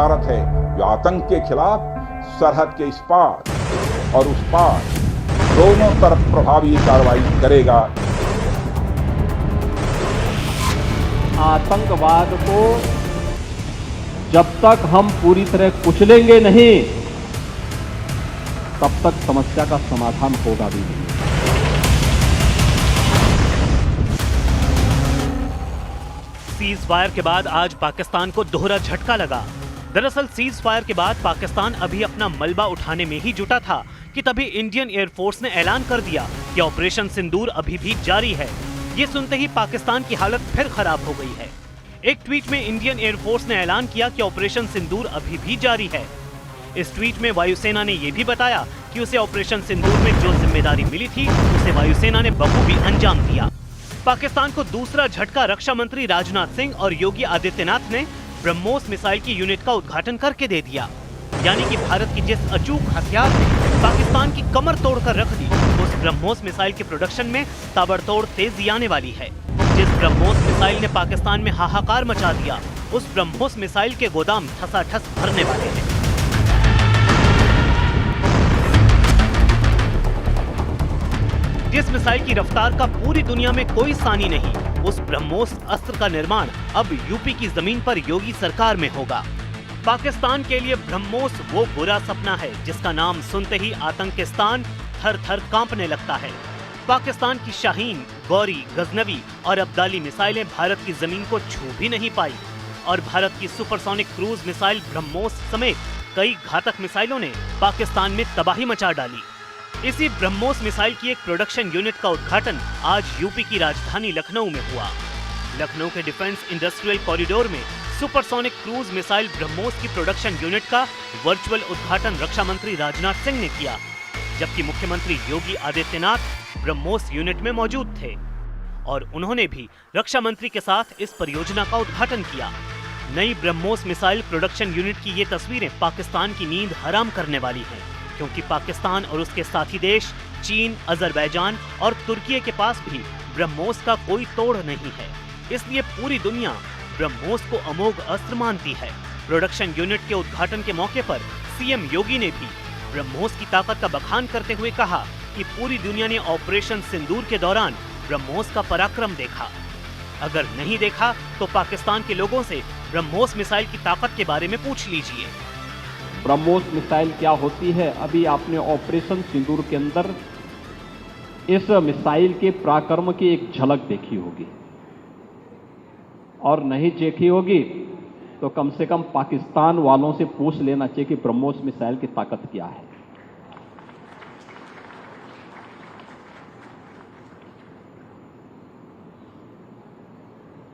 भारत है जो आतंक के खिलाफ सरहद के इस पार और उस पार दोनों तरफ प्रभावी कार्रवाई करेगा। आतंकवाद को जब तक हम पूरी तरह कुचलेंगे नहीं, तब तक समस्या का समाधान होगा भी नहीं। सीज फायर के बाद आज पाकिस्तान को दोहरा झटका लगा। दरअसल सीज फायर के बाद पाकिस्तान अभी अपना मलबा उठाने में ही जुटा था कि तभी इंडियन एयरफोर्स ने ऐलान कर दिया कि ऑपरेशन सिंदूर अभी भी जारी है। ये सुनते ही पाकिस्तान की हालत फिर खराब हो गई है। एक ट्वीट में इंडियन एयरफोर्स ने ऐलान किया कि ऑपरेशन सिंदूर अभी भी जारी है। इस ट्वीट में वायुसेना ने यह भी बताया कि उसे ऑपरेशन सिंदूर में जो जिम्मेदारी मिली थी उसे वायुसेना ने बखूबी अंजाम दिया। पाकिस्तान को दूसरा झटका रक्षा मंत्री राजनाथ सिंह और योगी आदित्यनाथ ने ब्रह्मोस मिसाइल की यूनिट का उद्घाटन करके दे दिया। यानी कि भारत की जिस अचूक हथियार ने पाकिस्तान की कमर तोड़कर रख दी, उस ब्रह्मोस मिसाइल के प्रोडक्शन में ताबड़तोड़ तेजी आने वाली है। जिस ब्रह्मोस मिसाइल ने पाकिस्तान में हाहाकार मचा दिया, उस ब्रह्मोस मिसाइल के गोदाम ठसाठस भरने वाले हैं। जिस मिसाइल की रफ्तार का पूरी दुनिया में कोई सानी नहीं, उस ब्रह्मोस अस्त्र का निर्माण अब यूपी की जमीन पर योगी सरकार में होगा। पाकिस्तान के लिए ब्रह्मोस वो बुरा सपना है जिसका नाम सुनते ही आतंकिस्तान थर थर कांपने लगता है। पाकिस्तान की शाहीन, गौरी, गजनवी और अब्दाली मिसाइलें भारत की जमीन को छू भी नहीं पाई और भारत की सुपरसोनिक क्रूज मिसाइल ब्रह्मोस समेत कई घातक मिसाइलों ने पाकिस्तान में तबाही मचा डाली। इसी ब्रह्मोस मिसाइल की एक प्रोडक्शन यूनिट का उद्घाटन आज यूपी की राजधानी लखनऊ में हुआ। लखनऊ के डिफेंस इंडस्ट्रियल कॉरिडोर में सुपरसोनिक क्रूज मिसाइल ब्रह्मोस की प्रोडक्शन यूनिट का वर्चुअल उद्घाटन रक्षा मंत्री राजनाथ सिंह ने किया, जबकि मुख्यमंत्री योगी आदित्यनाथ ब्रह्मोस यूनिट में मौजूद थे और उन्होंने भी रक्षा मंत्री के साथ इस परियोजना का उद्घाटन किया। नई ब्रह्मोस मिसाइल प्रोडक्शन यूनिट की ये तस्वीरें पाकिस्तान की नींद हराम करने वाली हैं, क्योंकि पाकिस्तान और उसके साथी देश चीन, अजरबैजान और तुर्की के पास भी ब्रह्मोस का कोई तोड़ नहीं है। इसलिए पूरी दुनिया ब्रह्मोस को अमोघ अस्त्र मानती है। प्रोडक्शन यूनिट के उद्घाटन के मौके पर सीएम योगी ने भी ब्रह्मोस की ताकत का बखान करते हुए कहा कि पूरी दुनिया ने ऑपरेशन सिंदूर के दौरान ब्रह्मोस का पराक्रम देखा। अगर नहीं देखा तो पाकिस्तान के लोगों से ब्रह्मोस मिसाइल की ताकत के बारे में पूछ लीजिए। ब्रह्मोस मिसाइल क्या होती है, अभी आपने ऑपरेशन सिंदूर के अंदर इस मिसाइल के पराक्रम की एक झलक देखी होगी, और नहीं देखी होगी तो कम से कम पाकिस्तान वालों से पूछ लेना चाहिए कि ब्रह्मोस मिसाइल की ताकत क्या है।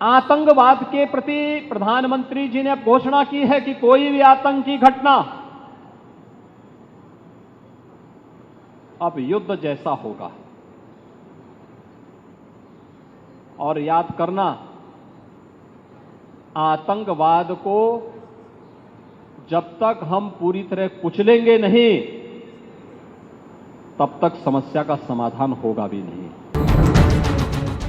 आतंकवाद के प्रति प्रधानमंत्री जी ने घोषणा की है कि कोई भी आतंकी घटना अब युद्ध जैसा होगा। और याद करना, आतंकवाद को जब तक हम पूरी तरह कुचलेंगे नहीं, तब तक समस्या का समाधान होगा भी नहीं।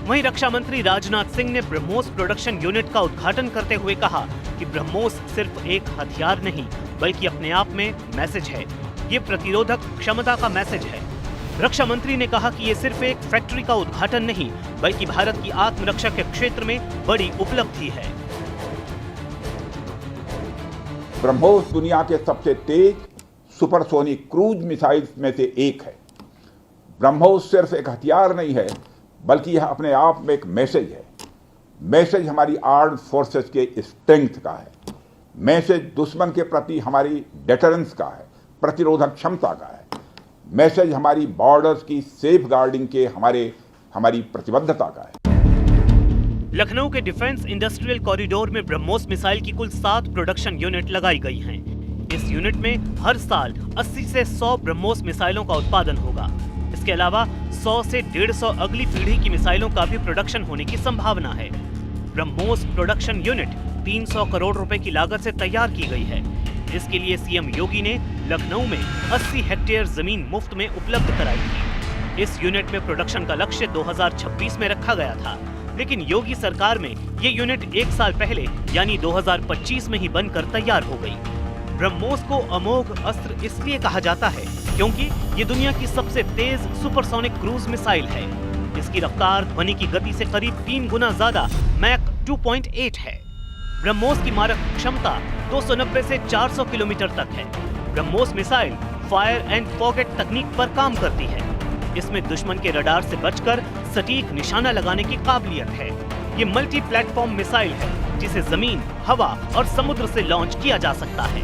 वहीं रक्षा मंत्री राजनाथ सिंह ने ब्रह्मोस प्रोडक्शन यूनिट का उद्घाटन करते हुए कहा कि ब्रह्मोस सिर्फ एक हथियार नहीं बल्कि अपने आप में मैसेज है। ये प्रतिरोधक क्षमता का मैसेज है। रक्षा मंत्री ने कहा कि ये सिर्फ एक फैक्ट्री का उद्घाटन नहीं बल्कि भारत की आत्मरक्षा के क्षेत्र में बड़ी उपलब्धि है। ब्रह्मोस दुनिया के सबसे तेज सुपरसोनिक क्रूज मिसाइल्स में से एक है। ब्रह्मोस सिर्फ एक हथियार नहीं है बल्कि यह अपने आप में एक मैसेज है। मैसेज हमारी आर्म्ड फोर्सेस के स्ट्रेंथ का है। मैसेज दुश्मन के प्रति हमारी डेटरेंस का है, प्रतिरोधक क्षमता का है। मैसेज हमारी बॉर्डर्स की सेफ गार्डिंग के हमारी प्रतिबद्धता का है। लखनऊ के डिफेंस इंडस्ट्रियल कॉरिडोर में ब्रह्मोस मिसाइल की कुल 7 प्रोडक्शन यूनिट लगाई गई हैं। इस यूनिट में हर साल 80 से 100 ब्रह्मोस मिसाइलों का उत्पादन होगा। इसके अलावा 100 से 150 अगली पीढ़ी की मिसाइलों का भी प्रोडक्शन होने की संभावना है। ब्रह्मोस प्रोडक्शन यूनिट 300 करोड़ रुपए की लागत से तैयार की गई है। इसके लिए सीएम योगी ने लखनऊ में 80 हेक्टेयर जमीन मुफ्त में उपलब्ध कराई थी। इस यूनिट में प्रोडक्शन का लक्ष्य 2026 में रखा गया था, लेकिन योगी सरकार में ये यूनिट 1 साल पहले यानी 2025 में ही बनकर तैयार हो गई। ब्रह्मोस को अमोघ अस्त्र इसलिए कहा जाता है क्योंकि ये दुनिया की सबसे तेज सुपरसोनिक क्रूज मिसाइल है। इसकी रफ्तार ध्वनि की गति से करीब 3 गुना ज्यादा मैक 2.8 है। ब्रह्मोस की मारक क्षमता 290 से 400 किलोमीटर तक है। BrahMos missile fire and forget तकनीक पर काम करती है। इसमें दुश्मन के रडार से बचकर सटीक निशाना लगाने की काबिलियत है। ये मल्टी प्लेटफॉर्म मिसाइल है जिसे जमीन, हवा और समुद्र से लॉन्च किया जा सकता है।